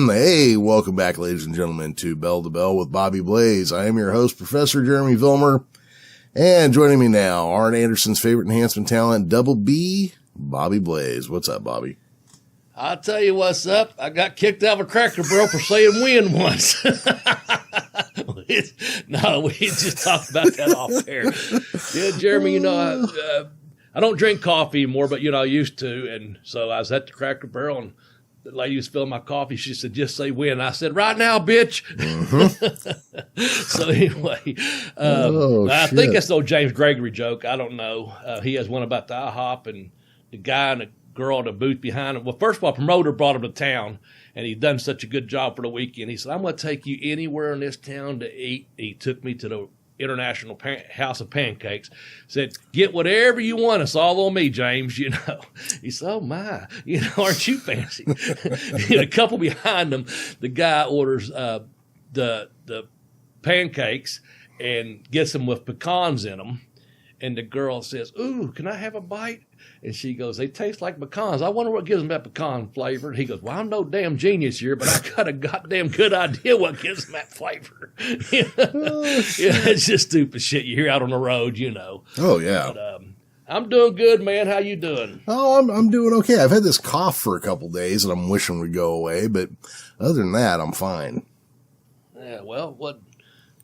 Hey, welcome back, ladies and gentlemen, to Bell to Bell with Bobby Blaze. I am your host, Professor Jeremy Vilmur, and joining me now, Arn Anderson's favorite enhancement talent, Double B, Bobby Blaze. What's up, Bobby? I'll tell you what's up. I got kicked out of a Cracker Barrel for saying win once. No, we just talked about that off air. Yeah, Jeremy, I don't drink coffee anymore, but, I used to. And so I was at the Cracker Barrel, and the lady was filling my coffee. She said, just say win. I said, right now, bitch. Mm-hmm. So anyway, I think that's the old James Gregory joke. I don't know. He has one about the IHOP and the guy and the girl in the booth behind him. Well, first of all, promoter brought him to town, and he'd done such a good job for the weekend. He said, I'm going to take you anywhere in this town to eat. He took me to the International House of Pancakes. Said, get whatever you want. It's all on me, James. He said, oh my, aren't you fancy? A couple behind him, the guy orders the pancakes and gets them with pecans in them. And the girl says, ooh, can I have a bite? And she goes, they taste like pecans. I wonder what gives them that pecan flavor. And he goes, well, I'm no damn genius here, but I got a goddamn good idea what gives them that flavor. It's just stupid shit you hear out on the road, Oh, yeah. But, I'm doing good, man. How you doing? Oh, I'm doing okay. I've had this cough for a couple days, and I'm wishing would go away. But other than that, I'm fine. Yeah, well,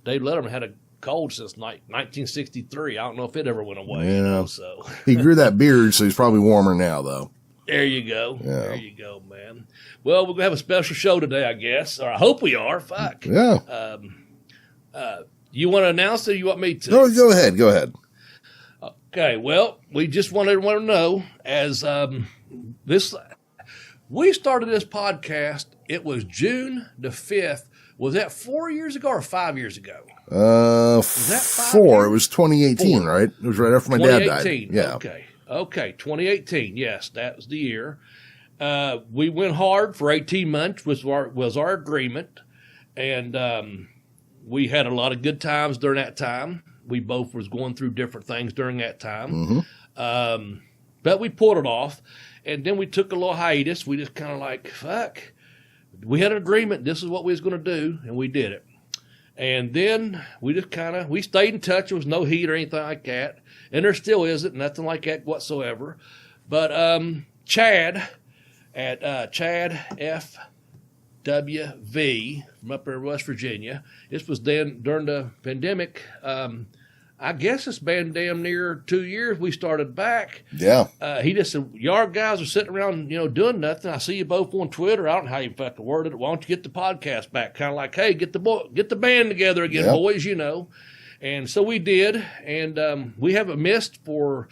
Dave Letterman had a cold since 1963. I don't know if it ever went away. Yeah. So he grew that beard, so he's probably warmer now, though. There you go. Yeah. There you go, man. Well, we're going to have a special show today, I guess. Or I hope we are. Fuck. Yeah. You want to announce it or you want me to? No, go ahead. Okay. Well, we just wanted everyone to know as we started this podcast, it was June the 5th. Was that 4 years ago or 5 years ago? Was that 4? It was 2018, right? It was right after my dad died. Yeah. Okay. 2018. Yes, that was the year. We went hard for 18 months, was our agreement. And we had a lot of good times during that time. We both was going through different things during that time. Mm-hmm. But we pulled it off. And then we took a little hiatus. We just kind of like, fuck. We had an agreement. This is what we was going to do, and we did it. And then we just we stayed in touch. There was no heat or anything like that. And there still isn't, nothing like that whatsoever. But Chad at Chad FWV from up in West Virginia, this was then during the pandemic. I guess it's been damn near 2 years we started back. Yeah. He just said, y'all guys are sitting around, doing nothing. I see you both on Twitter. I don't know how you fucking worded it. Why don't you get the podcast back? Kind of like, hey, get the band together again, boys, And so we did. And we haven't missed for,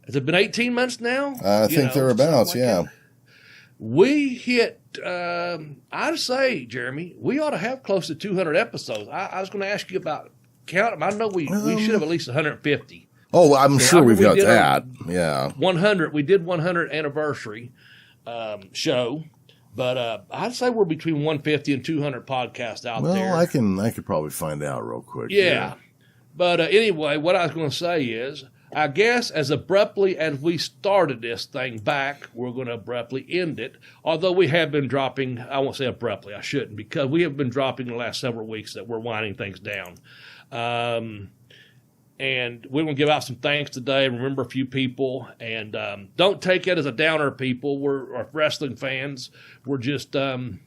has it been 18 months now? I think thereabouts, yeah. That. We hit, I'd say, Jeremy, we ought to have close to 200 episodes. I was going to ask you about count them. I know we should have at least 150. Oh, I'm sure we've got that. Yeah. 100. We did 100 anniversary show, but I'd say we're between 150 and 200 podcasts out there. Well, I could probably find out real quick. Yeah. But anyway, what I was going to say is, I guess as abruptly as we started this thing back, we're going to abruptly end it. Although we have been dropping, I won't say abruptly, I shouldn't, because we have been dropping the last several weeks that we're winding things down. And we're going to give out some thanks today. Remember a few people, and don't take it as a downer, people. We're wrestling fans. We're just other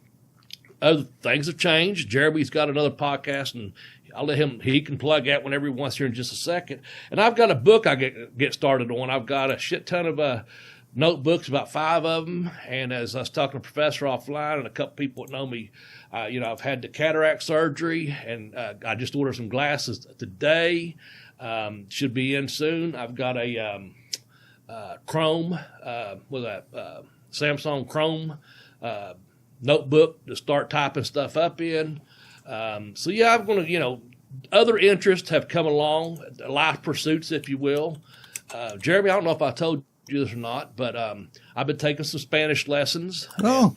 things have changed. Jeremy's got another podcast, and I'll let him. He can plug that whenever he wants here in just a second. And I've got a book I get started on. I've got a shit ton of notebooks, about 5 of them. And as I was talking to Professor offline, and a couple people that know me. I've had the cataract surgery, and I just ordered some glasses today. Should be in soon. I've got a Chrome, with a Samsung Chrome notebook to start typing stuff up in. So yeah, I'm going to, other interests have come along, life pursuits, if you will. Jeremy, I don't know if I told you this or not, but I've been taking some Spanish lessons. Oh.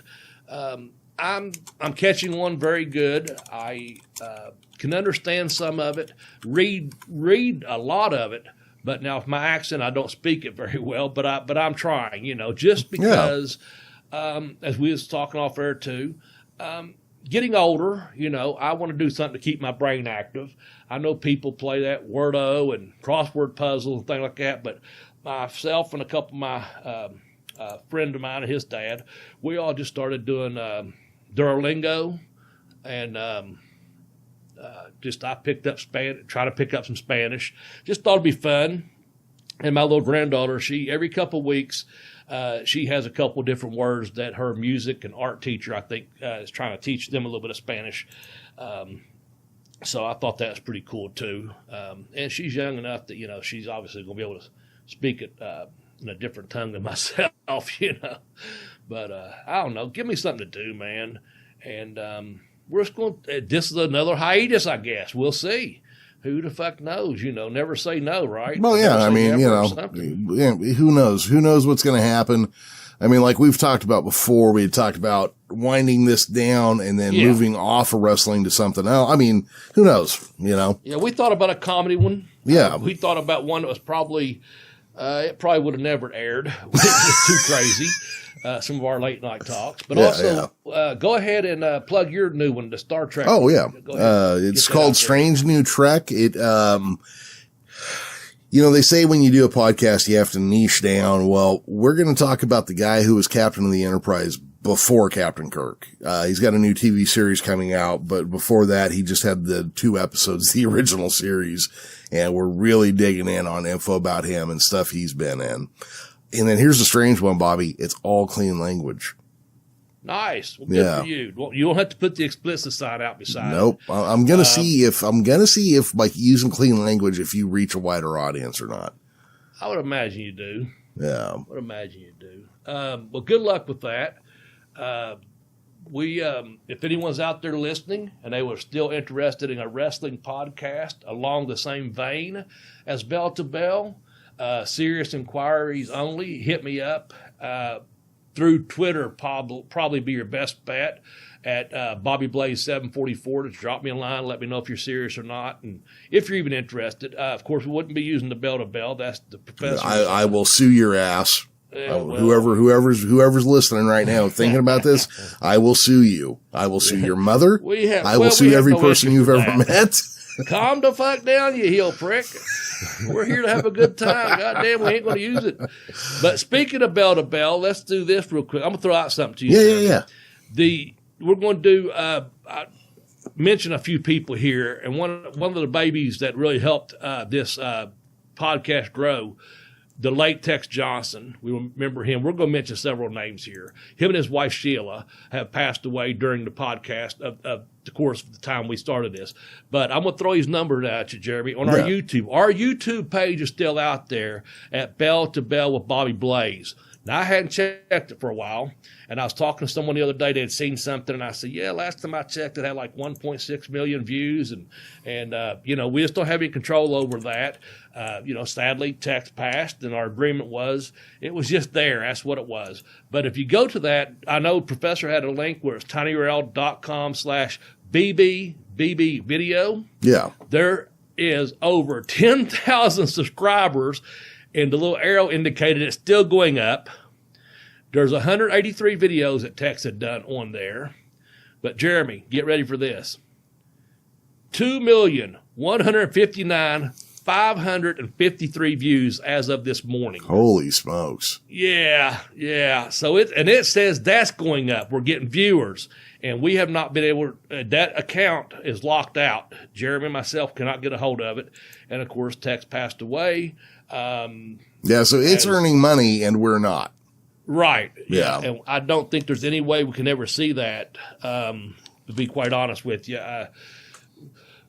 And, I'm catching one very good. I can understand some of it, read a lot of it, but now with my accent, I don't speak it very well. But I'm trying, just because, as we was talking off air too, Getting older, I want to do something to keep my brain active. I know people play that Wordo and crossword puzzles and things like that, but myself and a couple of my friend of mine and his dad, we all just started doing Duolingo, and I picked up Spanish, try to pick up some Spanish. Just thought it'd be fun. And my little granddaughter, every couple of weeks, she has a couple of different words that her music and art teacher, I think, is trying to teach them a little bit of Spanish. So I thought that was pretty cool too. And she's young enough that, she's obviously going to be able to speak it in a different tongue than myself, But I don't know. Give me something to do, man. And we're just going to, this is another hiatus, I guess. We'll see. Who the fuck knows? Never say no, right? Well, yeah, I mean, who knows? Who knows what's going to happen? I mean, like we've talked about before, we had talked about winding this down and then moving off of wrestling to something else. I mean, who knows, Yeah, we thought about a comedy one. Yeah. We thought about one that was probably, it probably would have never aired. It was too crazy. Some of our late night talks, but go ahead and plug your new one, the Star Trek. Oh yeah. It's called Strange New Trek. It, they say when you do a podcast, you have to niche down. Well, we're going to talk about the guy who was captain of the Enterprise before Captain Kirk. He's got a new TV series coming out, but before that, he just had the 2 episodes, the original series, and we're really digging in on info about him and stuff he's been in. And then here's the strange one, Bobby. It's all clean language. Nice. Well, good for you. Well, you don't have to put the explicit side out beside it. Nope. I'm going to see if like using clean language, if you reach a wider audience or not. I would imagine you do. Yeah. I would imagine you do. Well, good luck with that. If anyone's out there listening and they were still interested in a wrestling podcast along the same vein as Bell to Bell, serious inquiries only, hit me up through Twitter. Probably be your best bet at Bobby Blaze 744. Just drop me a line, let me know if you're serious or not, and if you're even interested. Of course, we wouldn't be using the Bell to Bell. That's the professor. I will sue your ass. Whoever's listening right now thinking about this, I will sue you. I will sue your mother. I will sue every person you've ever met. Calm the fuck down, you heel prick. We're here to have a good time. Goddamn, we ain't going to use it. But speaking of Bell to Bell, let's do this real quick. I'm going to throw out something to you. Yeah. We're going to do, I mentioned a few people here, and one of the babies that really helped this podcast grow, the late Tex Johnson. We remember him. We're going to mention several names here. Him and his wife, Sheila, have passed away during the podcast of the course of the time we started this. But I'm going to throw his number at you, Jeremy, on our YouTube. Our YouTube page is still out there at Bell to Bell with Bobby Blaze. Now, I hadn't checked it for a while, and I was talking to someone the other day. They had seen something, and I said, yeah, last time I checked, it had like 1.6 million views, and we just don't have any control over that. Sadly, Tex passed, and our agreement was it was just there. That's what it was. But if you go to that, I know Professor had a link where it's tinyurl.com/BB video. Yeah. There is over 10,000 subscribers, and the little arrow indicated it's still going up. There's 183 videos that Tex had done on there. But Jeremy, get ready for this. 2,159,553 views as of this morning. Holy smokes. Yeah. So it says that's going up. We're getting viewers. And we have not been able to, that account is locked out. Jeremy and myself cannot get a hold of it. And of course, Tex passed away. So it's earning money and we're not. Right. Yeah. And I don't think there's any way we can ever see that, to be quite honest with you.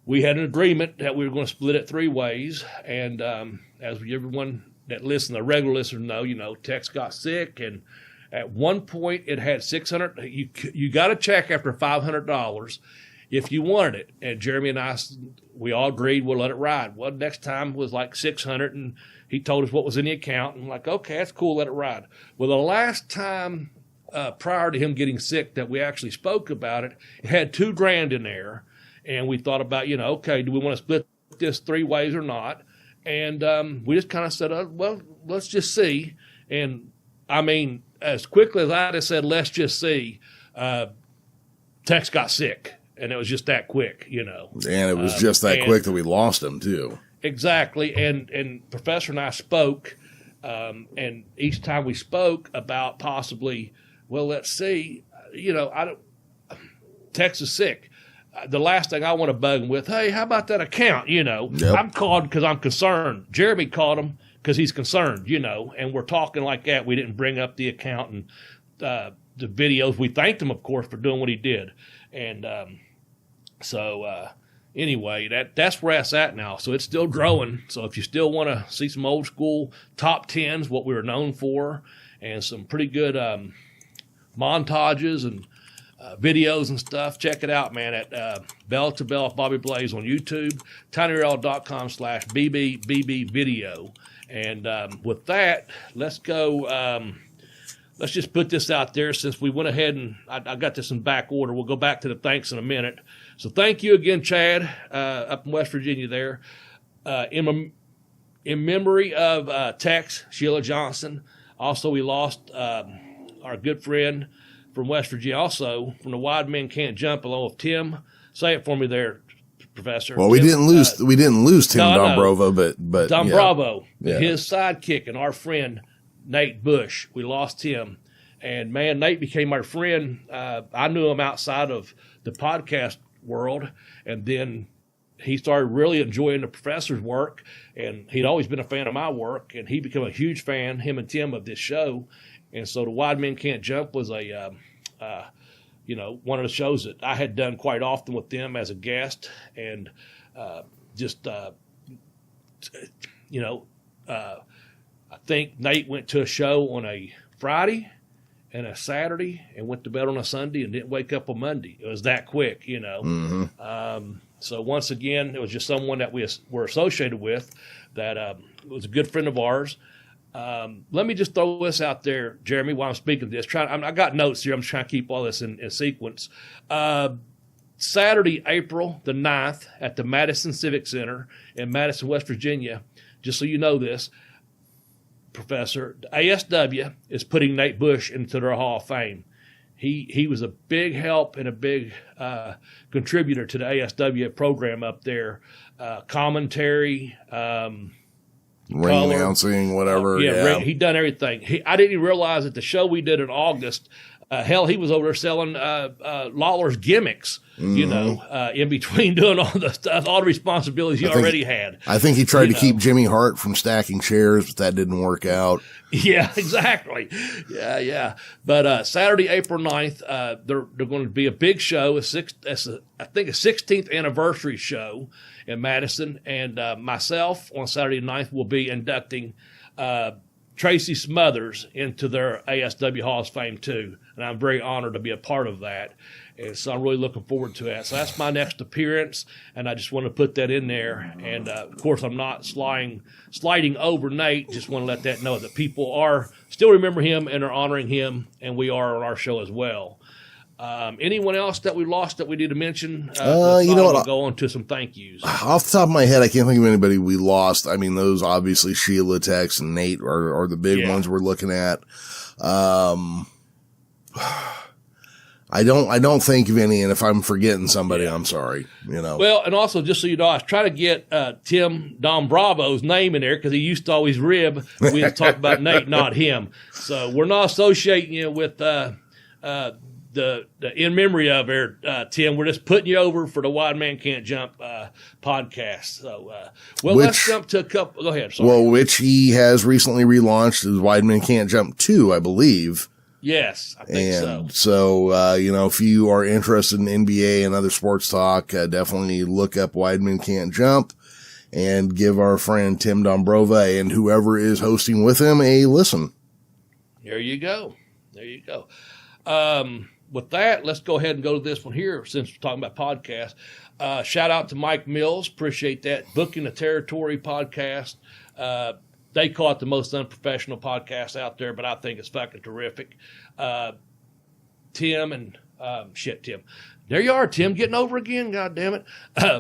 We had an agreement that we were going to split it 3 ways. And as everyone that listens, the regular listeners know, Tex got sick. And at one point it had $600. You got a check after $500 if you wanted it. And Jeremy and I, we all agreed we'll let it ride. Well, next time was like $600, and he told us what was in the account. And I'm like, okay, that's cool, let it ride. Well, the last time prior to him getting sick that we actually spoke about it, it had $2,000 in there. And we thought about, okay, do we want to split this 3 ways or not? And we just kind of said, well, let's just see. And I mean, as quickly as I just said, let's just see, Tex got sick, and it was just that quick, you know. And it was just that quick that we lost him too. Exactly. And Professor and I spoke, and each time we spoke about possibly, well, let's see, you know, Tex is sick. The last thing I want to bug him with, hey, how about that account? You know, Yep. I'm called because I'm concerned. Jeremy called him because he's concerned, you know, and we're talking like that. We didn't bring up the account and the videos. We thanked him, of course, for doing what he did. And anyway, that's where that's at now. So it's still growing. So if you still want to see some old school top tens, what we were known for, and some pretty good montages and videos and stuff, check it out, man, at Bell to Bell Bobby Blaze on YouTube, tinyurl.com/BBBB video. And with that, let's go. Let's just put this out there since we went ahead and I got this in back order. We'll go back to the thanks in a minute. So thank you again, Chad, up in West Virginia there. In memory of Tex, Sheila Johnson. Also, we lost our good friend from West Virginia, also from the Wide Men Can't Jump, along with Tim. Say it for me there, Professor. Well, we didn't lose Tim Dombrova, but Dombravo, yeah. His sidekick and our friend Nate Bush. We lost him, and man, Nate became our friend. I knew him outside of the podcast world, and then he started really enjoying the professor's work, and he'd always been a fan of my work, and he became a huge fan, him and Tim, of this show. And so the Wide Men Can't Jump was a one of the shows that I had done quite often with them as a guest, and I think Nate went to a show on a Friday and a Saturday and went to bed on a Sunday and didn't wake up on Monday. It was that quick, you know. Mm-hmm. So once again, it was just someone that we were associated with that was a good friend of ours. Let me just throw this out there, Jeremy, while I'm speaking this. I got notes here. I'm trying to keep all this in sequence. Saturday, April the 9th at the Madison Civic Center in Madison, West Virginia. Just so you know this, Professor, the ASW is putting Nate Bush into their Hall of Fame. He was a big help and a big contributor to the ASW program up there. Commentary, ring announcing, whatever. He done everything. I didn't even realize that the show we did in August, he was over there selling Lawler's gimmicks, you know, in between doing all the stuff, all the responsibilities he already had. I think he tried to keep Jimmy Hart from stacking chairs, but that didn't work out. Yeah, exactly. Yeah. But Saturday, April 9th, they're going to be a big show. I think a 16th anniversary show in Madison. And myself on Saturday 9th will be inducting Tracy Smothers into their ASW Hall of Fame too. And I'm very honored to be a part of that. And so I'm really looking forward to that. So that's my next appearance, and I just want to put that in there. And, of course, I'm not sliding over Nate. Just want to let that know that people are still remember him and are honoring him, and we are on our show as well. Anyone else that we lost that we need to mention? We'll go on to some thank yous. Off the top of my head, I can't think of anybody we lost. I mean, those obviously Sheila, Tex, and Nate are the big ones we're looking at. I don't think of any, and if I'm forgetting somebody, I'm sorry. You know. Well, and also just so you know, I was trying to get Tim Dombravo's name in there because he used to always rib. We had talked about Nate, not him. So we're not associating you with the in memory of her, Tim. We're just putting you over for the Wide Man Can't Jump podcast. So, let's jump to a couple. Go ahead. Sorry. Well, which he has recently relaunched as Wide Man Can't Jump 2, I believe. Yes, I think so. So, if you are interested in NBA and other sports talk, definitely look up Wide Men Can't Jump and give our friend Tim Dombrova and whoever is hosting with him a listen. There you go. With that, let's go ahead and go to this one here since we're talking about podcasts. Shout out to Mike Mills. Appreciate that. Booking the Territory podcast. They call it the most unprofessional podcast out there, but I think it's fucking terrific. Tim. There you are, Tim, getting over again, God damn it.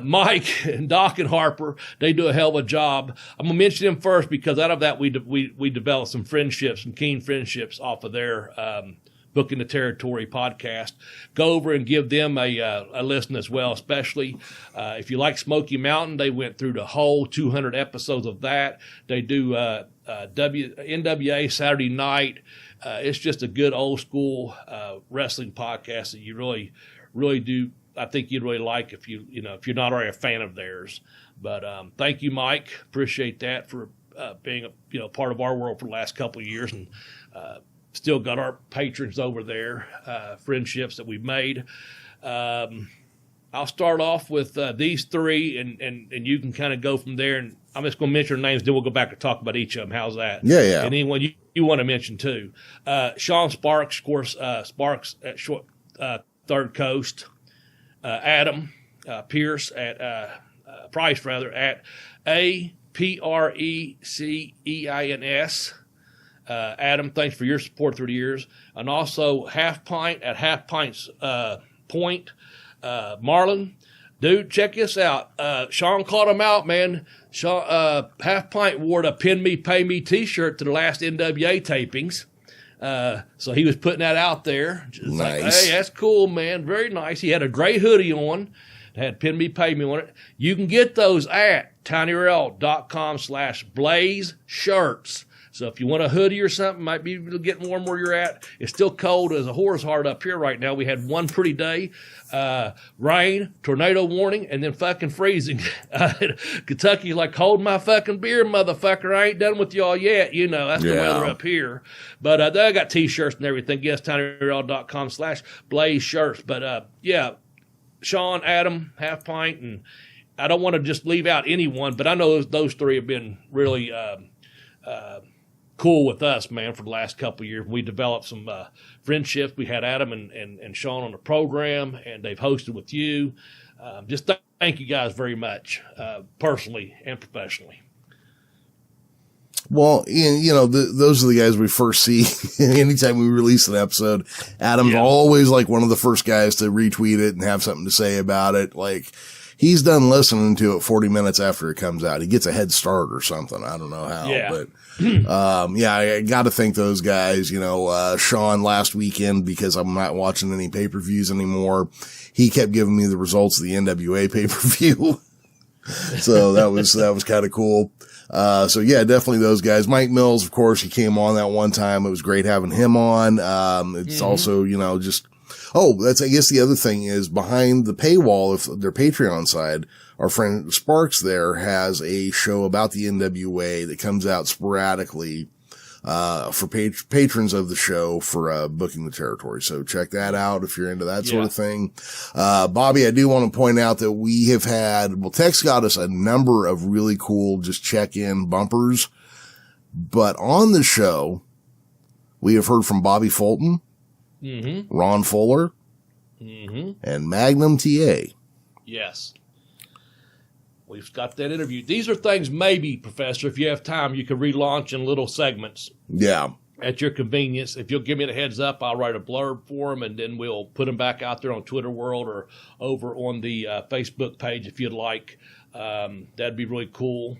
Mike and Doc and Harper, they do a hell of a job. I'm going to mention them first because out of that we developed some friendships, some keen friendships off of their Booking the Territory podcast. Go over and give them a listen as well, especially if you like Smoky Mountain. They went through the whole 200 episodes of that. They do NWA Saturday night. It's just a good old school wrestling podcast that you really, really do. I think you'd really like if if you're not already a fan of theirs. But thank you, Mike. Appreciate that for being a part of our world for the last couple of years, and still got our patrons over there, friendships that we've made. I'll start off with these three, and you can kind of go from there. And I'm just going to mention their names, then we'll go back and talk about each of them. How's that? Yeah. And anyone you want to mention too. Sean Sparks, of course, Sparks at Third Coast. Adam Pierce at Price at APRECEINS. Adam, thanks for your support through the years. And also Half Pint at Half Pint's Point. Marlon, dude, check this out. Sean called him out, man. Sean, Half Pint wore a Pin Me, Pay Me t-shirt to the last NWA tapings. So he was putting that out there. Just nice. Like, hey, that's cool, man. Very nice. He had a gray hoodie on. It had Pin Me, Pay Me on it. You can get those at tinyurl.com/Blaze shirts. So if you want a hoodie or something, might be getting warm where you're at. It's still cold as a horse heart up here right now. We had one pretty day, rain, tornado warning, and then fucking freezing. Kentucky, like, hold my fucking beer, motherfucker. I ain't done with y'all yet. That's the weather up here. But I got T-shirts and everything. Yes, tinyurl.com/Blaze shirts. But Sean, Adam, Half Pint, and I don't want to just leave out anyone, but I know those three have been really cool with us, man, for the last couple of years. We developed some friendships. We had Adam and Sean on the program, and they've hosted with you. Just thank you guys very much, personally and professionally. Well, those are the guys we first see anytime we release an episode. Adam's always like one of the first guys to retweet it and have something to say about it. Like, he's done listening to it 40 minutes after it comes out. He gets a head start or something. I don't know how, but I got to thank those guys. Sean last weekend, because I'm not watching any pay-per-views anymore, he kept giving me the results of the NWA pay-per-view. So that was kind of cool. Definitely those guys. Mike Mills, of course, he came on that one time. It was great having him on. It's also, that's, I guess the other thing is, behind the paywall, if their Patreon side, our friend Sparks there has a show about the NWA that comes out sporadically, for patrons of the show for, Booking the Territory. So check that out if you're into that sort of thing. Bobby, I do want to point out that we have Tex got us a number of really cool, just check-in bumpers, but on the show, we have heard from Bobby Fulton, Ron Fuller, and Magnum TA. Yes. We've got that interview. These are things, maybe, Professor, if you have time, you can relaunch in little segments. Yeah. At your convenience. If you'll give me the heads up, I'll write a blurb for them, and then we'll put them back out there on Twitter World or over on the Facebook page if you'd like. That'd be really cool.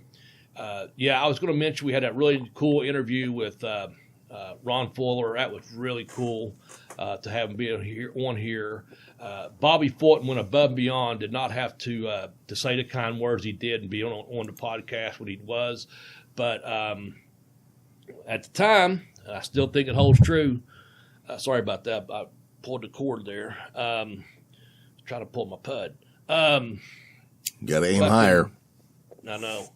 I was going to mention we had that really cool interview with Ron Fuller. That was really cool to have him be on here. Bobby Fulton went above and beyond, did not have to say the kind words he did and be on the podcast when he was. But at the time, I still think it holds true. Sorry about that. I pulled the cord there. Trying to pull my pud. Got to aim higher. I know.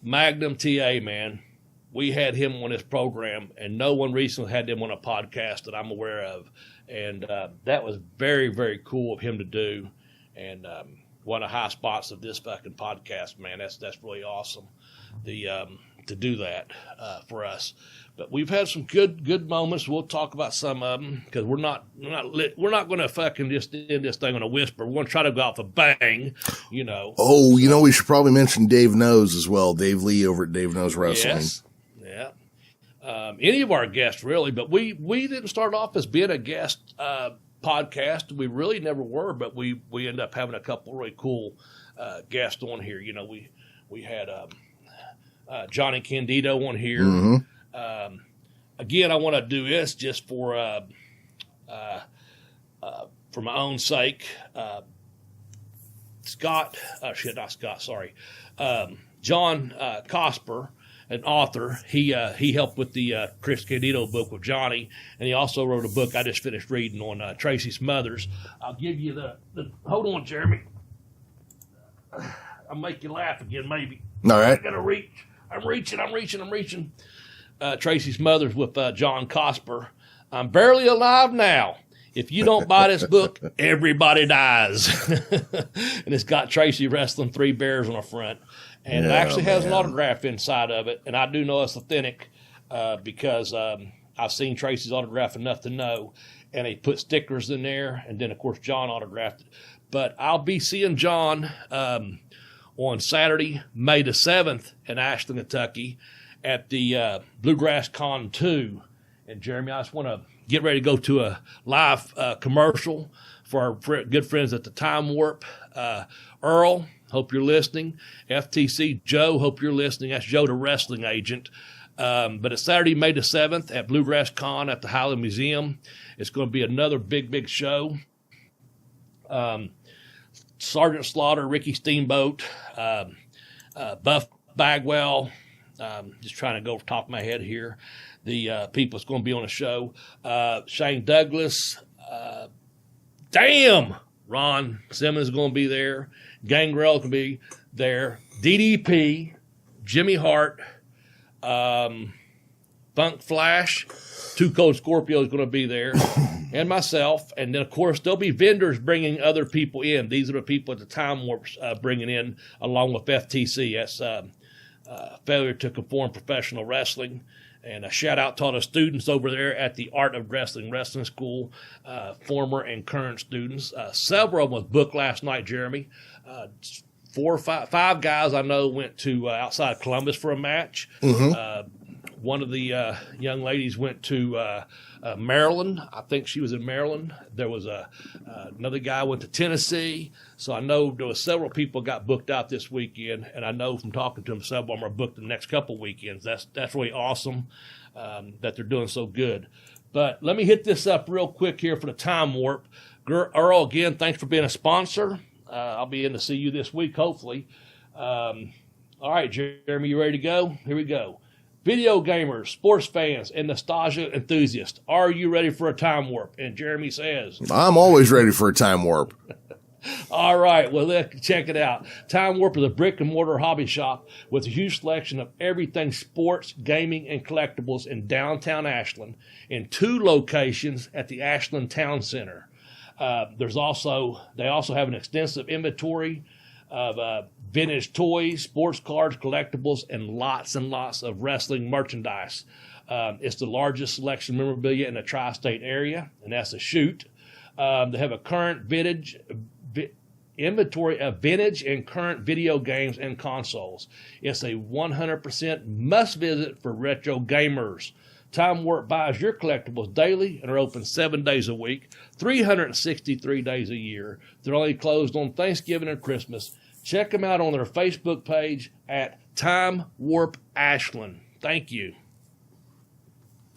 Magnum TA, man. We had him on this program, and no one recently had him on a podcast that I'm aware of. And that was very, very cool of him to do. And one of the high spots of this fucking podcast, man. That's really awesome. To do that for us. But we've had some good moments. We'll talk about some of them, because we're not going to fucking just end this thing on a whisper. We're going to try to go off a bang, Oh, we should probably mention Dave Knows as well. Dave Lee over at Dave Knows Wrestling. Yes. Yeah. Any of our guests, really, but we didn't start off as being a guest podcast. We really never were, but we ended up having a couple really cool guests on here. We had Johnny Candido on here. Again, I want to do this just for for my own sake. John Cosper, an author, he helped with the Chris Candido book with Johnny, and he also wrote a book I just finished reading on Tracy Smothers. I'll give you the hold on, Jeremy. I'll make you laugh again, maybe. All right. I gotta reach. I'm reaching. Tracy Smothers with John Cosper. I'm barely alive now. If you don't buy this book, everybody dies. And it's got Tracy wrestling 3 bears on the front. And it actually has an autograph inside of it. And I do know it's authentic because I've seen Tracy's autograph enough to know. And he put stickers in there. And then, of course, John autographed it. But I'll be seeing John on Saturday, May the 7th in Ashland, Kentucky at the Bluegrass Con 2. And, Jeremy, I just want to get ready to go to a live commercial for our good friends at the Time Warp. Earl, hope you're listening. FTC Joe, hope you're listening. That's Joe, the wrestling agent. But it's Saturday, May the 7th at Bluegrass Con at the Highland Museum. It's going to be another big show. Sergeant Slaughter, Ricky Steamboat, Buff Bagwell, just trying to go off the top of my head here. The people that's going to be on the show. Shane Douglas. Ron Simmons is going to be there. Gangrel can be there. DDP, Jimmy Hart, Funk Flash, Two Cold Scorpio is going to be there, and myself. And then, of course, there'll be vendors bringing other people in. These are the people at the Time Warp's bringing in, along with FTC. That's Failure to Conform Professional Wrestling. And a shout-out to all the students over there at the Art of Wrestling Wrestling School, former and current students. Several of them was booked last night, Jeremy. 5 guys I know went to outside Columbus for a match. Mm-hmm. One of the young ladies went to Maryland. I think she was in Maryland. There was another guy went to Tennessee. So I know there was several people got booked out this weekend, and I know from talking to them, some of them are booked the next couple weekends. That's really awesome that they're doing so good. But let me hit this up real quick here for the Time Warp. Earl, again, thanks for being a sponsor. I'll be in to see you this week, hopefully. All right, Jeremy, you ready to go? Here we go. Video gamers, sports fans, and nostalgia enthusiasts, are you ready for a Time Warp? And Jeremy says, I'm always ready for a Time Warp. All right, well, let's check it out. Time Warp is a brick-and-mortar hobby shop with a huge selection of everything sports, gaming, and collectibles in downtown Ashland in 2 locations at the Ashland Town Center. They also have an extensive inventory of vintage toys, sports cards, collectibles, and lots of wrestling merchandise. It's the largest selection of memorabilia in the tri-state area, and that's a shoot. They have a current inventory of vintage and current video games and consoles. It's a 100% must-visit for retro gamers. Time Warp buys your collectibles daily and are open 7 days a week, 363 days a year. They're only closed on Thanksgiving and Christmas. Check them out on their Facebook page at Time Warp Ashland. Thank you.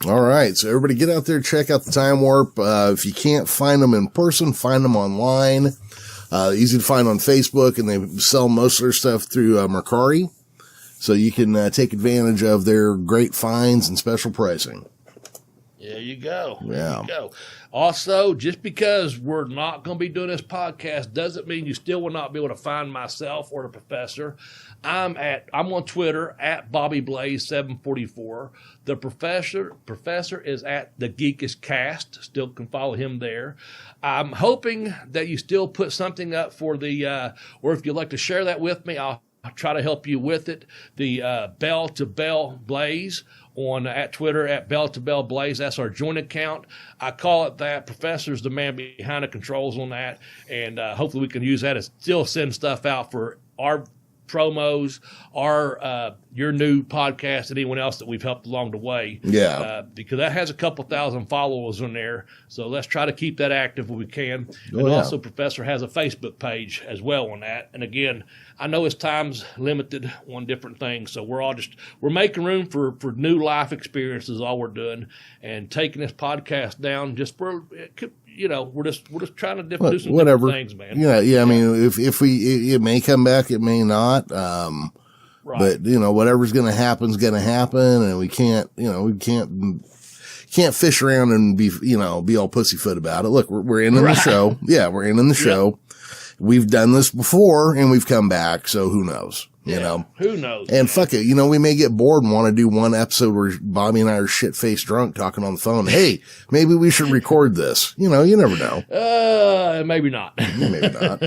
All right, so everybody get out there, check out the Time Warp. If you can't find them in person, find them online. Easy to find on Facebook, and they sell most of their stuff through Mercari. So you can take advantage of their great finds and special pricing. There you go. Yeah. There you go. Also, just because we're not going to be doing this podcast doesn't mean you still will not be able to find myself or the professor. I'm on Twitter at BobbyBlaze744. The professor is at the Geekish Cast. Still can follow him there. I'm hoping that you still put something up for the, or if you'd like to share that with me, I'll try to help you with it. The Bell to Bell Blaze at Twitter at Bell to Bell Blaze. That's our joint account. I call it that. Professor's the man behind the controls on that, and hopefully we can use that to still send stuff out for our promos, or your new podcast, and anyone else that we've helped along the way. Yeah. Because that has a couple thousand followers in there. So let's try to keep that active when we can. And also, Professor has a Facebook page as well on that. And again, I know his time's limited on different things. So we're making room for new life experiences, all we're doing, and taking this podcast down just for, we're just trying to do some different things, man. Yeah. I mean, if it may come back, it may not. Right. But whatever's going to happen is going to happen, and we can't fish around and be all pussyfoot about it. Look, we're ending the show. Yeah, we're ending the show. We've done this before and we've come back. So who knows? Who knows? And fuck it. We may get bored and want to do one episode where Bobby and I are shit-faced drunk talking on the phone. Hey, maybe we should record this. You never know. Maybe not. Maybe not.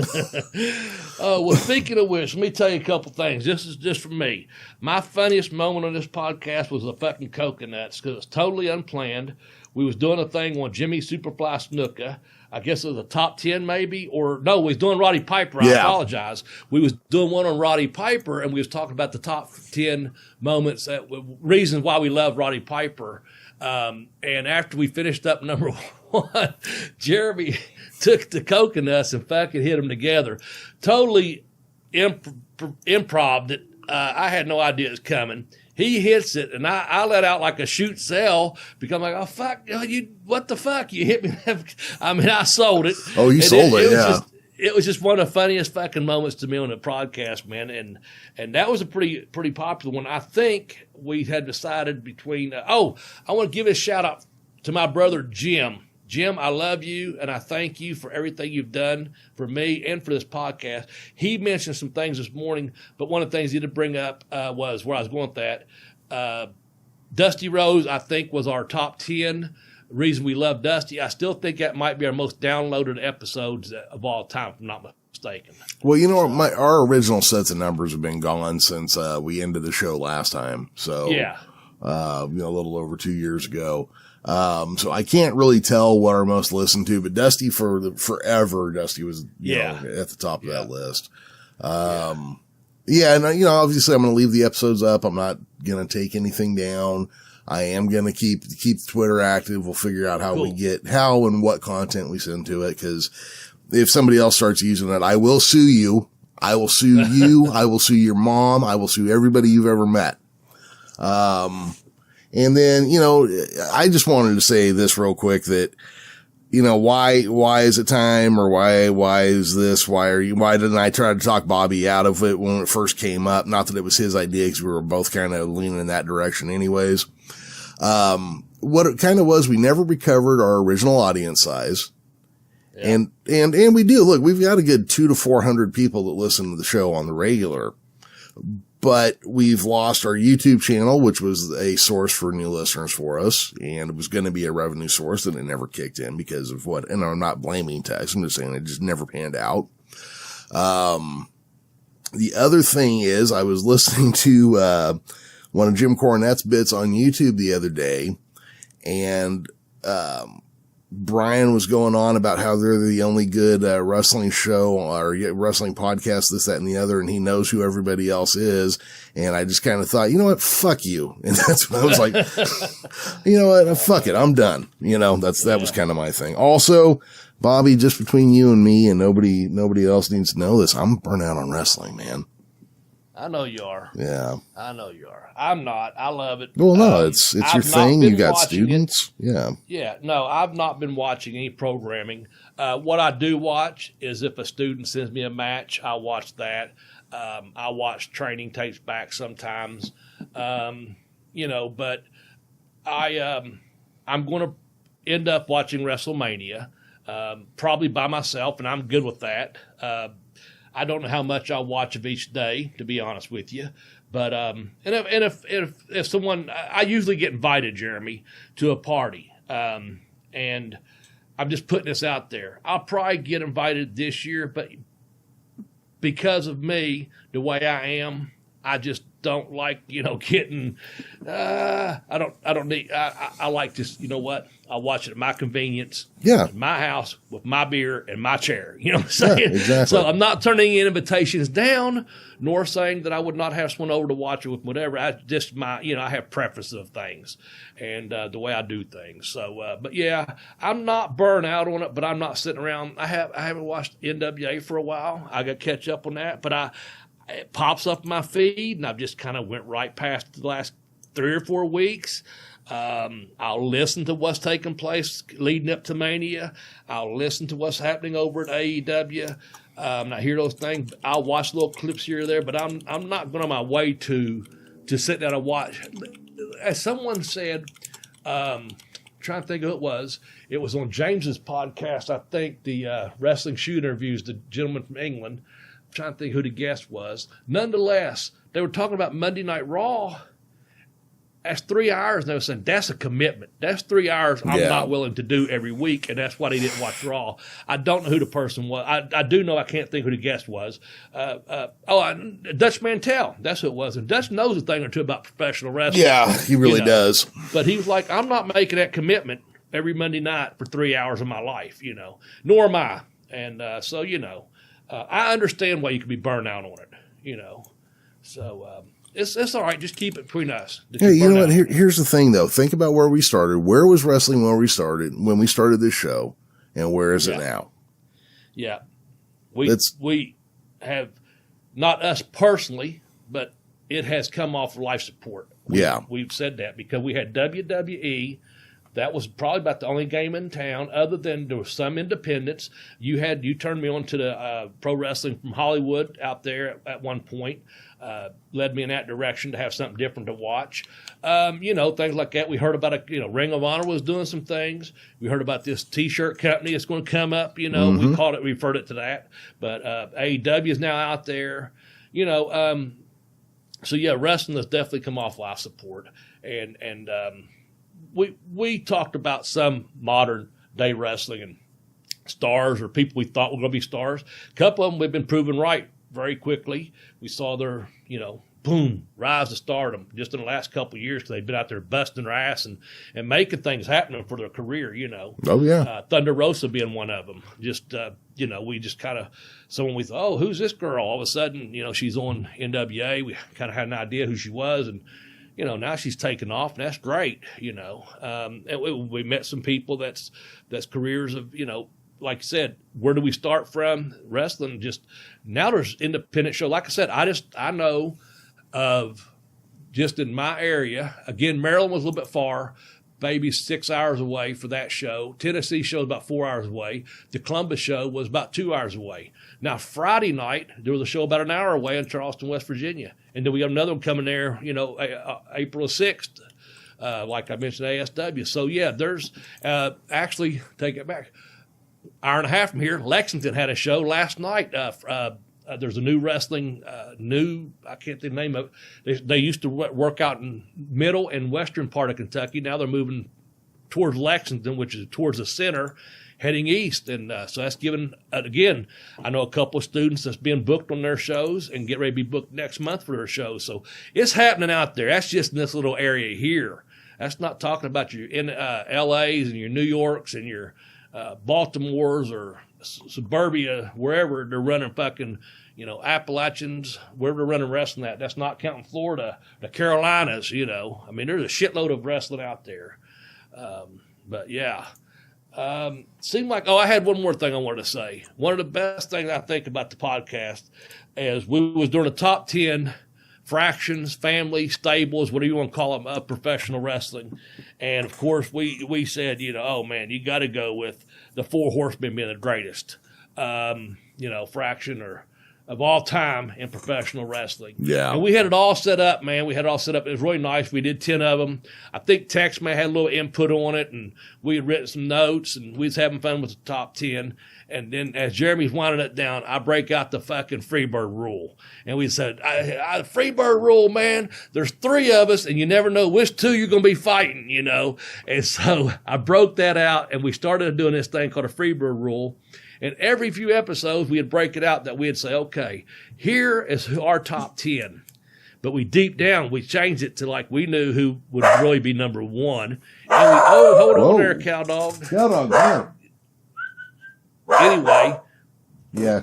Well, speaking of which, let me tell you a couple things. This is just for me. My funniest moment on this podcast was the fucking coconuts, because it's totally unplanned. We was doing a thing on Jimmy Superfly Snuka. I guess it was a top 10 maybe, or no, we was doing Roddy Piper. I apologize. We was doing one on Roddy Piper, and we was talking about the top 10 moments, reasons why we love Roddy Piper. And after we finished up number 1, Jeremy took the coconuts and fucking hit them together. Totally improv that I had no idea it was coming. He hits it, and I let out like a shoot cell because I'm like, oh, fuck, what the fuck? You hit me. I mean, I sold it. Oh, you sold it, yeah. It was just one of the funniest fucking moments to me on the podcast, man. And that was a pretty popular one. I think we had decided between, I want to give a shout out to my brother, Jim. Jim, I love you, and I thank you for everything you've done for me and for this podcast. He mentioned some things this morning, but one of the things he did bring up was where I was going with that. Dusty Rose, I think, was our top 10 reason we love Dusty. I still think that might be our most downloaded episodes of all time, if I'm not mistaken. Well, our original sets of numbers have been gone since we ended the show last time. So, a little over 2 years ago. So I can't really tell what our most listened to, but Dusty forever, Dusty was, at the top of that list. And obviously I'm going to leave the episodes up. I'm not going to take anything down. I am going to keep Twitter active. We'll figure out how and what content we send to it. Cause if somebody else starts using it, I will sue you. I will sue you. I will sue your mom. I will sue everybody you've ever met. And then, I just wanted to say this real quick that, why is it time, or why is this? Why didn't I try to talk Bobby out of it when it first came up? Not that it was his idea, because we were both kind of leaning in that direction anyways. What it kind of was, we never recovered our original audience size. Yeah. And we do. Look, we've got a good 200 to 400 people that listen to the show on the regular. But we've lost our YouTube channel, which was a source for new listeners for us, and it was going to be a revenue source, and it never kicked in because of what, and I'm not blaming Tex, I'm just saying it just never panned out. The other thing is, I was listening to, one of Jim Cornette's bits on YouTube the other day, and, Brian was going on about how they're the only good wrestling show or wrestling podcast, this, that, and the other, and he knows who everybody else is. And I just kind of thought, you know what, fuck you. And that's when I was like, you know what, fuck it, I'm done. That was kind of my thing. Also, Bobby, just between you and me, and nobody else needs to know this, I'm burnt out on wrestling, man. I know you are. Yeah. I know you are. I'm not. I love it. Well, no, it's your thing. You got students. Yeah. Yeah. No, I've not been watching any programming. What I do watch is if a student sends me a match, I watch that. I watch training tapes back sometimes. But I'm going to end up watching WrestleMania, probably by myself, and I'm good with that. I don't know how much I'll watch of each day, to be honest with you. But if someone, I usually get invited, Jeremy, to a party, and I'm just putting this out there. I'll probably get invited this year, but because of me, the way I am, I just don't like, getting. I like just, you know what? I'll watch it at my convenience. Yeah. In my house with my beer and my chair. You know what I'm saying? Yeah, exactly. So I'm not turning any invitations down, nor saying that I would not have someone over to watch it with whatever. I just I have preferences of things and the way I do things. So, but yeah, I'm not burnt out on it, but I'm not sitting around. I haven't watched NWA for a while. I got to catch up on that, but it pops up in my feed, and I've just kind of went right past the last 3 or 4 weeks. I'll listen to what's taking place leading up to Mania. I'll listen to what's happening over at AEW. I hear those things. I'll watch little clips here or there, but I'm not going on my way to sit down and watch. As someone said, trying to think who it was on James's podcast, I think, the Wrestling Shoot interviews, the gentleman from England. I'm trying to think who the guest was. Nonetheless, they were talking about Monday Night Raw. That's 3 hours. And they were saying, that's a commitment. That's 3 hours I'm not willing to do every week, and that's why they didn't watch Raw. I don't know who the person was. I do know I can't think who the guest was. Dutch Mantell. That's who it was. And Dutch knows a thing or two about professional wrestling. Yeah, he really does. But he was like, I'm not making that commitment every Monday night for 3 hours of my life, nor am I. And so, I understand why you can be burned out on it, So, It's all right. Just keep it between us. Yeah, you know what? Here's the thing, though. Think about where we started. Where was wrestling when we started this show, and where is it now? Yeah, we have, not us personally, but it has come off life support. We've said that because we had WWE. That was probably about the only game in town, other than there was some independents. You turned me on to the pro wrestling from Hollywood out there at one point. Led me in that direction to have something different to watch. Things like that. We heard about Ring of Honor was doing some things. We heard about this T-shirt company that's going to come up. We referred it to that. But AEW is now out there. So yeah, wrestling has definitely come off life support, and we talked about some modern day wrestling and stars or people we thought were going to be stars. A couple of them we've been proven right very quickly. We saw their, boom, rise to stardom just in the last couple of years because they've been out there busting their ass and making things happen for their career, Oh, yeah. Thunder Rosa being one of them. Just, we just kind of, someone we thought, oh, who's this girl? All of a sudden, she's on NWA. We kind of had an idea who she was, and now she's taken off, and that's great, And we met some people that's careers of, like I said, where do we start from? Wrestling, just now there's independent show. Like I said, I know of just in my area, again, Maryland was a little bit far, maybe 6 hours away for that show. Tennessee show was about 4 hours away. The Columbus show was about 2 hours away. Now, Friday night, there was a show about an hour away in Charleston, West Virginia. And then we got another one coming there, April 6th, like I mentioned, ASW. So, yeah, there's actually, take it back, hour and a half from here, Lexington had a show last night. There's a new wrestling, I can't think the name of it. They used to work out in middle and western part of Kentucky. Now they're moving towards Lexington, which is towards the center, heading east. And so that's given, again, I know a couple of students that's being booked on their shows and get ready to be booked next month for their shows. So it's happening out there. That's just in this little area here. That's not talking about your LAs and your New Yorks and your Baltimores or suburbia, wherever they're running fucking, Appalachians, wherever they're running wrestling at. That's not counting Florida, the Carolinas, I mean, there's a shitload of wrestling out there. But yeah, seemed like, I had one more thing I wanted to say. One of the best things I think about the podcast is we was doing a top 10 fractions, family, stables, whatever you want to call them, of professional wrestling. And of course we said, oh man, you got to go with the Four Horsemen being the greatest, fraction or of all time in professional wrestling. Yeah. And we had it all set up, man. We had it all set up. It was really nice. We did 10 of them. I think Tex may had a little input on it, and we had written some notes, and we was having fun with the top 10. And then as Jeremy's winding it down, I break out the fucking Freebird rule. And we said, Freebird rule, man, there's 3 of us, and you never know which 2 you're going to be fighting, And so I broke that out, and we started doing this thing called a Freebird rule. And every few episodes, we'd break it out that we'd say, okay, here is our top 10. but we deep down, we changed it to like we knew who would really be number one. And hold on there, cow dog. Cow dog, there. Anyway. Yeah,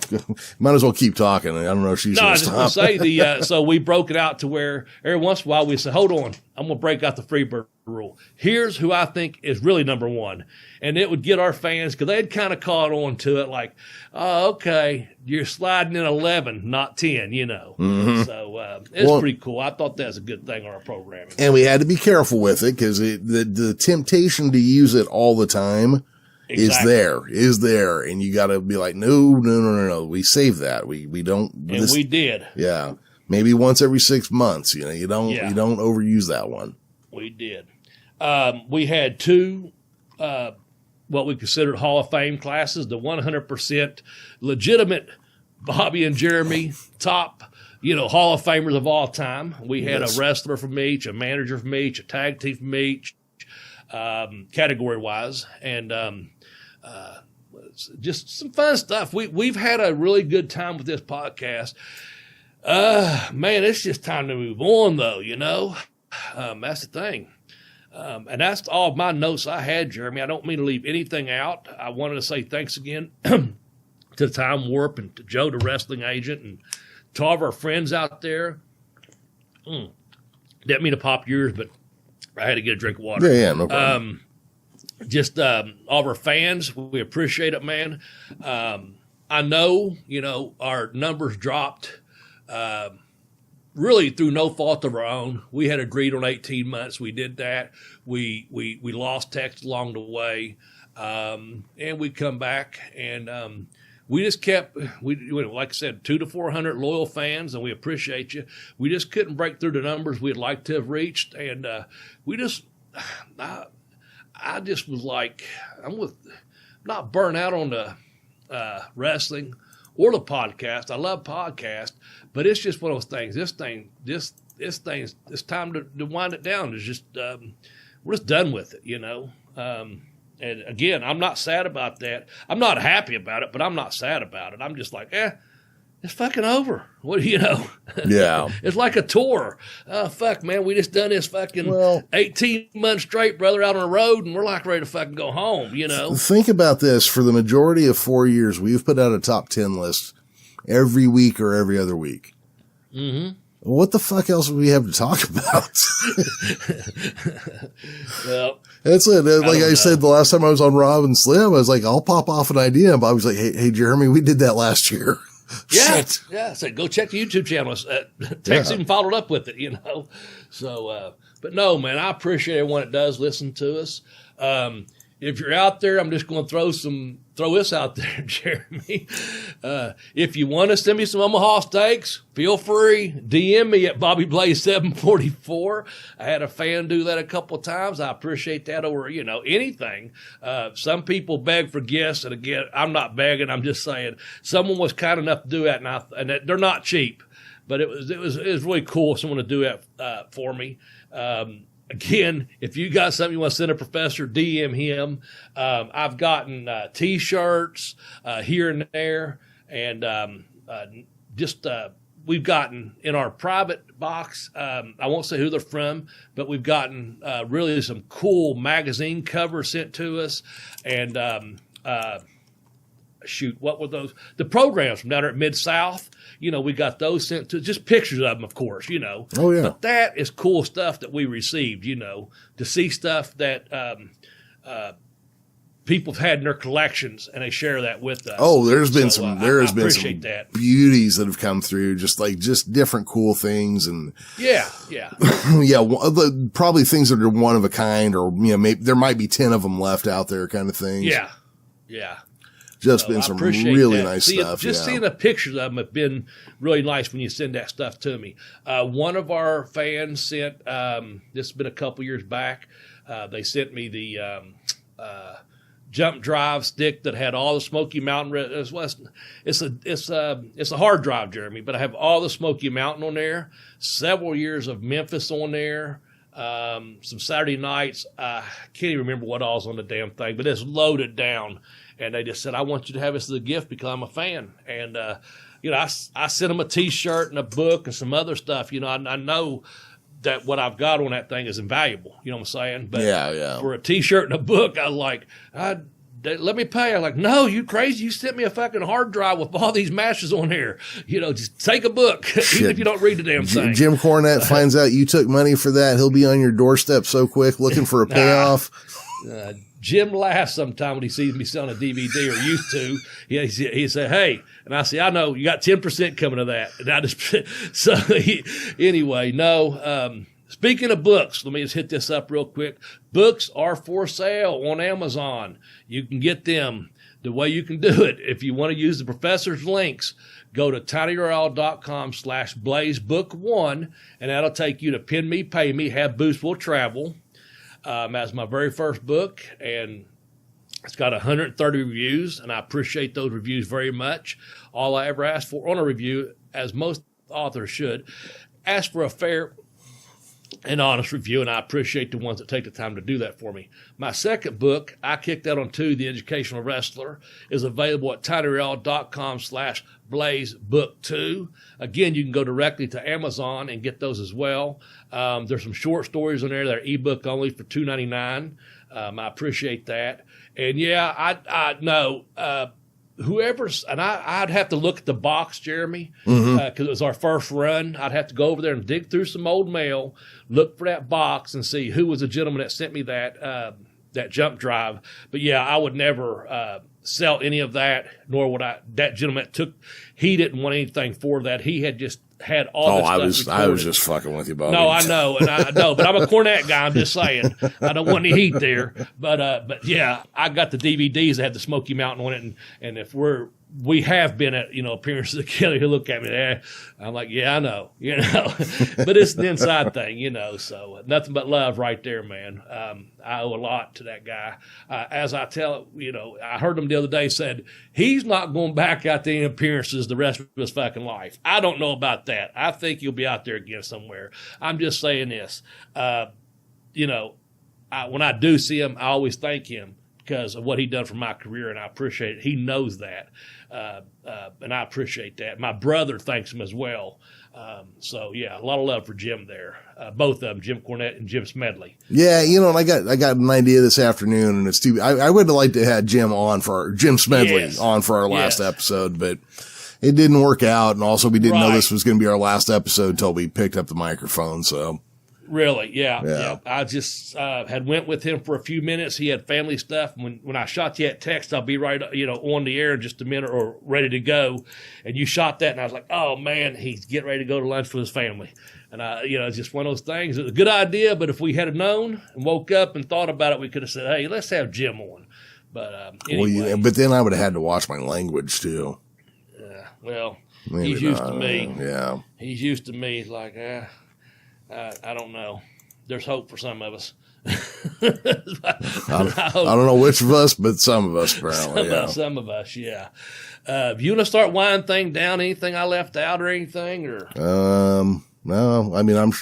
might as well keep talking. I don't know if she's going to stop. I was just going to say, so we broke it out to where every once in a while we say, hold on, I'm going to break out the Freebird rule. Here's who I think is really number one. And it would get our fans, because they'd kind of caught on to it like, oh, okay, you're sliding in 11, not 10, you know. Mm-hmm. So it's pretty cool. I thought that was a good thing on our programming. And we had to be careful with it because the temptation to use it all the time is there. And you got to be like, no. We save that. We don't. And we did. Yeah. Maybe once every 6 months, you know, you don't overuse that one. We did. We had two, what we considered Hall of Fame classes, the 100% legitimate Bobby and Jeremy top, Hall of Famers of all time. We had a wrestler from each, a manager from each, a tag team from each, category wise. And, just some fun stuff. We've had a really good time with this podcast. Man, it's just time to move on though, that's the thing. And that's all of my notes I had, Jeremy. I don't mean to leave anything out. I wanted to say thanks again to Time Warp and to Joe, the wrestling agent, and to all of our friends out there. Didn't mean to pop yours, but I had to get a drink of water. Yeah, no problem. Just all of our fans, we appreciate it, man. I know, our numbers dropped really through no fault of our own. We had agreed on 18 months. We did that. We lost text along the way, and we come back, and we just kept, like I said, 200 to 400 loyal fans, and we appreciate you. We just couldn't break through the numbers we'd like to have reached, and I just was like, I'm not burnt out on the wrestling or the podcast. I love podcast, but it's just one of those things. This thing, it's time to wind it down. It's just, we're just done with it, And again, I'm not sad about that. I'm not happy about it, but I'm not sad about it. I'm just like, it's fucking over. What do you know? Yeah. It's like a tour. Oh, fuck, man. We just done this fucking 18 months straight, brother, out on the road, and we're like ready to fucking go home, Think about this. For the majority of 4 years, we've put out a top 10 list every week or every other week. Mm-hmm. What the fuck else would we have to talk about? Well, that's it. Like I said, the last time I was on Rob and Slim, I was like, I'll pop off an idea. And Bob was like, hey, Jeremy, we did that last year. Yeah. Shit. Yeah. So go check the YouTube channel. Text even followed up with it, So, but no, man, I appreciate everyone that does listen to us. If you're out there, I'm just going to throw this out there, Jeremy. If you want to send me some Omaha steaks, feel free. DM me at Bobby Blaze 744. I had a fan do that a couple of times. I appreciate that over, anything. Some people beg for gifts, and again, I'm not begging. I'm just saying someone was kind enough to do that, and they're not cheap, but it was really cool. Someone to do that for me. Again, if you got something you want to send a professor, DM him. I've gotten T-shirts here and there, and we've gotten in our private box. I won't say who they're from, but we've gotten really some cool magazine covers sent to us, and what were those? The programs from down there at Mid-South. We got those sent to, just pictures of them, of course, Oh, yeah. But that is cool stuff that we received, to see stuff that people have had in their collections, and they share that with us. Oh, there has been some beauties that have come through, just different cool things. And yeah. Probably things that are one of a kind, or, maybe there might be 10 of them left out there kind of things. Yeah. Just been some really nice stuff. Seeing the pictures of them have been really nice when you send that stuff to me. One of our fans sent, this has been a couple years back, they sent me the jump drive stick that had all the Smoky Mountain. It's a hard drive, Jeremy, but I have all the Smoky Mountain on there, several years of Memphis on there, some Saturday nights. I can't even remember what all's on the damn thing, but it's loaded down. And they just said, I want you to have this as a gift because I'm a fan. And I sent them a T-shirt and a book and some other stuff. I know that what I've got on that thing is invaluable. You know what I'm saying? But for a T-shirt and a book, I was like, let me pay. I'm like, no, you crazy? You sent me a fucking hard drive with all these matches on here. Just take a book, even if you don't read the damn thing. Jim Cornette finds out you took money for that. He'll be on your doorstep so quick looking for a payoff. Jim laughs sometime when he sees me selling a DVD, or used to. He said, hey, and I say, I know, you got 10% coming to that. And I just, anyway, no. Speaking of books, let me just hit this up real quick. Books are for sale on Amazon. You can get them. The way you can do it, if you want to use the professor's links, go to tinyurl.com/blazebook1, and that'll take you to Pin Me, Pay Me, Have Boost Will Travel. That's my very first book, and it's got 130 reviews, and I appreciate those reviews very much. All I ever ask for on a review, as most authors should, ask for a fair and honest review, and I appreciate the ones that take the time to do that for me. My second book, I kicked out on 2, The Educational Wrestler, is available at tinyurl.com/blazebook2. Again, you can go directly to Amazon and get those as well. There's some short stories in there that are ebook only for $2.99. I appreciate that. And yeah, I know, whoever's, and I'd have to look at the box, Jeremy, because it was our first run. I'd have to go over there and dig through some old mail, look for that box, and see who was the gentleman that sent me that jump drive. But yeah, I would never sell any of that, nor would that gentleman he didn't want anything for that. He had just had all this stuff. I was just fucking with you, Bobby. No, I know, and I know, but I'm a Cornette guy. I'm just saying, I don't want any heat there. But yeah, I got the DVDs that had the Smoky Mountain on it, and if we have been at appearances together, he'll look at me there. I'm like, yeah, I know, but it's an inside thing, So nothing but love right there, man. I owe a lot to that guy. As I tell, I heard him the other day said he's not going back out to any appearances the rest of his fucking life. I don't know about that. I think he'll be out there again somewhere. I'm just saying this. When I do see him, I always thank him because of what he done for my career, and I appreciate it. He knows that, and I appreciate that. My brother thanks him as well. So yeah, a lot of love for Jim there. Both of them, Jim Cornette and Jim Smedley. Yeah, and I got an idea this afternoon, and it's too. I would have liked to have Jim Smedley on for our last episode, but it didn't work out, and also we didn't know this was going to be our last episode until we picked up the microphone. So. Really, yeah. I just had went with him for a few minutes. He had family stuff. When I shot you that text, I'll be right, on the air in just a minute or ready to go. And you shot that, and I was like, oh man, he's getting ready to go to lunch with his family. And it's just one of those things. It was a good idea, but if we had known and woke up and thought about it, we could have said, hey, let's have Jim on. But anyway. But then I would have had to watch my language too. Well, maybe he's used to me. Yeah, he's used to me. Like, I don't know. There's hope for some of us. I don't know which of us, but some of us apparently. Some of us, yeah. You want to start winding thing down? Anything I left out or anything? Or no. I mean,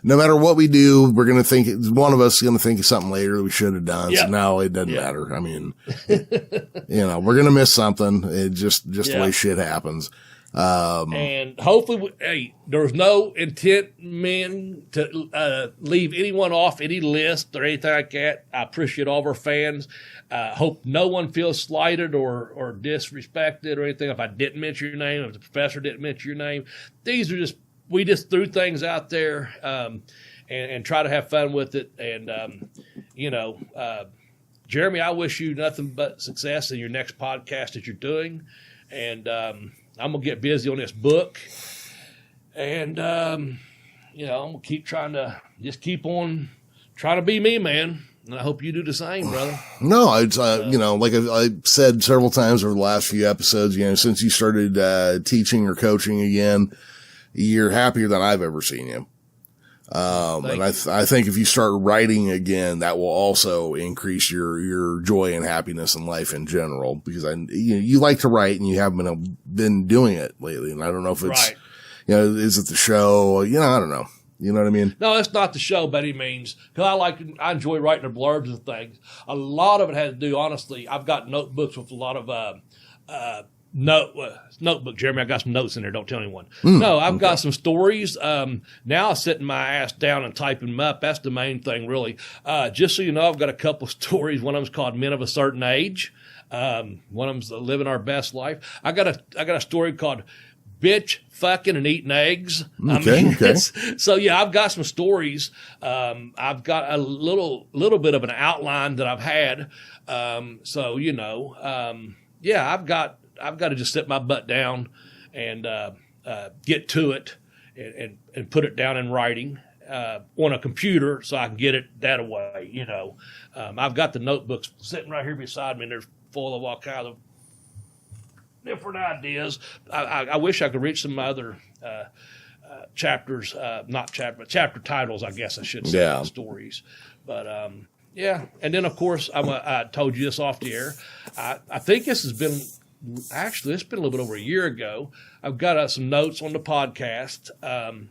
no matter what we do, we're gonna think. One of us is gonna think of something later that we should have done. Yep. So no, it doesn't matter. I mean, we're gonna miss something. It just the way shit happens. And hopefully, there's no intent, men, to leave anyone off any list or anything like that. I appreciate all of our fans. Hope no one feels slighted or disrespected or anything if I didn't mention your name, if the professor didn't mention your name. We just threw things out there and try to have fun with it. And, Jeremy, I wish you nothing but success in your next podcast that you're doing. And I'm going to get busy on this book. And, I'm going to keep trying to keep on trying to be me, man. And I hope you do the same, brother. No, it's, like I said several times over the last few episodes, since you started teaching or coaching again, you're happier than I've ever seen you. And I think if you start writing again, that will also increase your joy and happiness in life in general, because you like to write and you haven't been doing it lately. And I don't know if it's, is it the show? I don't know. You know what I mean? No, it's not the show by any means. Cause I enjoy writing the blurbs and things. A lot of it has to do, honestly, I've got notebooks with a lot of, Notebook, Jeremy. I got some notes in there. Don't tell anyone. No, I've got some stories. Now I'm sitting my ass down and typing them up. That's the main thing, really. Just so you know, I've got a couple stories. One of them's called Men of a Certain Age. One of them's Living Our Best Life. I got a story called Bitch, Fucking, and Eating Eggs. Okay. So yeah, I've got some stories. I've got a little bit of an outline that I've had. So you know, yeah, I've got to just sit my butt down and get to it and put it down in writing on a computer so I can get it that away. You know, I've got the notebooks sitting right here beside me, and they're full of all kinds of different ideas. I wish I could reach some other chapters, but chapter titles, I guess I should say, Yeah. stories. But yeah, and then of course I told you this off the air. I think this has been. Actually, it's been a little bit over a year ago. I've got some notes on the podcast,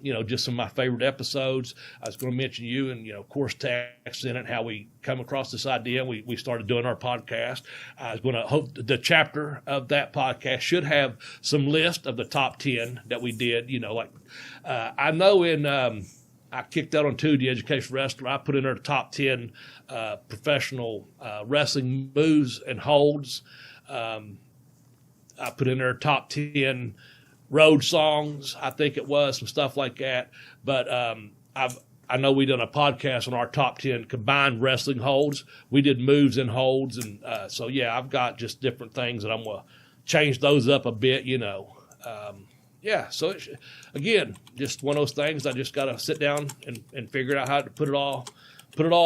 you know, just some of my favorite episodes. I was going to mention you and, you know, of course, Tex in it, how we come across this idea. We started doing our podcast. I was going to hope the chapter of that podcast should have some list of the top 10 that we did, you know, like I know I kicked out on Tuesday, Education Wrestler. I put in there the top 10 professional wrestling moves and holds. I put in there top 10 road songs, I think it was, some stuff like that. But I know we done a podcast on our top 10 combined wrestling holds. We did moves and holds. And so, yeah, I've got just different things that I'm going to change those up a bit, you know. Yeah, so again, just one of those things. I just got to sit down and figure out how to put it all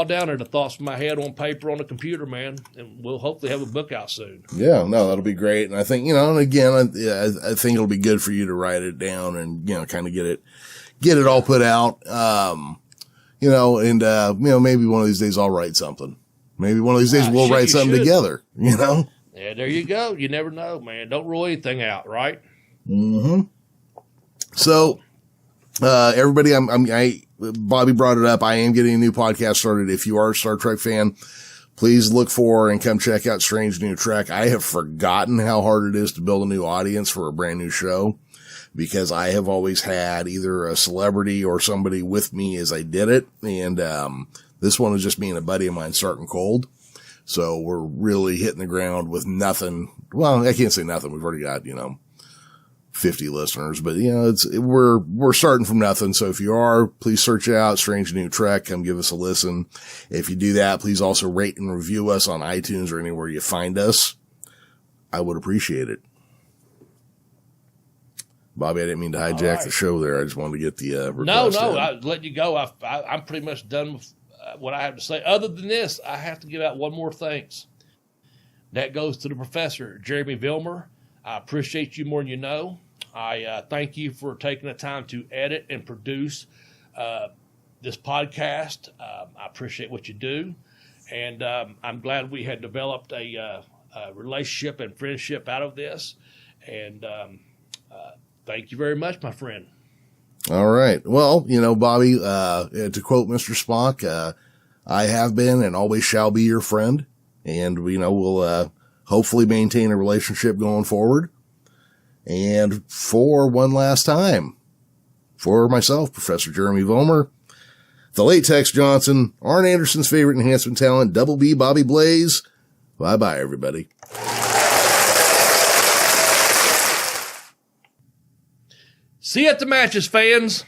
down there, the thoughts from my head on paper on the computer, man, and we'll hopefully have a book out soon. Yeah, no, that'll be great. And I think, you know, and again, I think it'll be good for you to write it down and, you know, kind of get it all put out. You know, and, you know, maybe one of these days I'll write something. Maybe one of these days we'll write something together, you know? Yeah, there you go. You never know, man. Don't rule anything out, right? Mm-hmm. So, everybody, Bobby brought it up. I am getting a new podcast started. If you are a Star Trek fan, please look for and come check out Strange New Trek. I have forgotten how hard it is to build a new audience for a brand new show because I have always had either a celebrity or somebody with me as I did it. And, this one is just me and a buddy of mine starting cold. So we're really hitting the ground with nothing. Well, I can't say nothing. We've already got, you know, 50 listeners, but you know, we're starting from nothing. So if you are, please search out Strange New Trek. Come give us a listen. If you do that, please also rate and review us on iTunes or anywhere you find us. I would appreciate it. Bobby, I didn't mean to hijack the show there. I just wanted to get the request. No, I let you go. I'm pretty much done with what I have to say. Other than this, I have to give out one more thanks. That goes to the professor, Jeremy Vilmur. I appreciate you more than you know. I thank you for taking the time to edit and produce this podcast. I appreciate what you do. And I'm glad we had developed a relationship and friendship out of this. And thank you very much, my friend. All right. Well, you know, Bobby, to quote Mr. Spock, I have been and always shall be your friend. And, you know, we'll hopefully maintain a relationship going forward. And for one last time, for myself, Professor Jeremy Vilmur, the late Tex Johnson, Arn Anderson's favorite enhancement talent, Double B, Bobby Blaze. Bye-bye, everybody. See you at the matches, fans.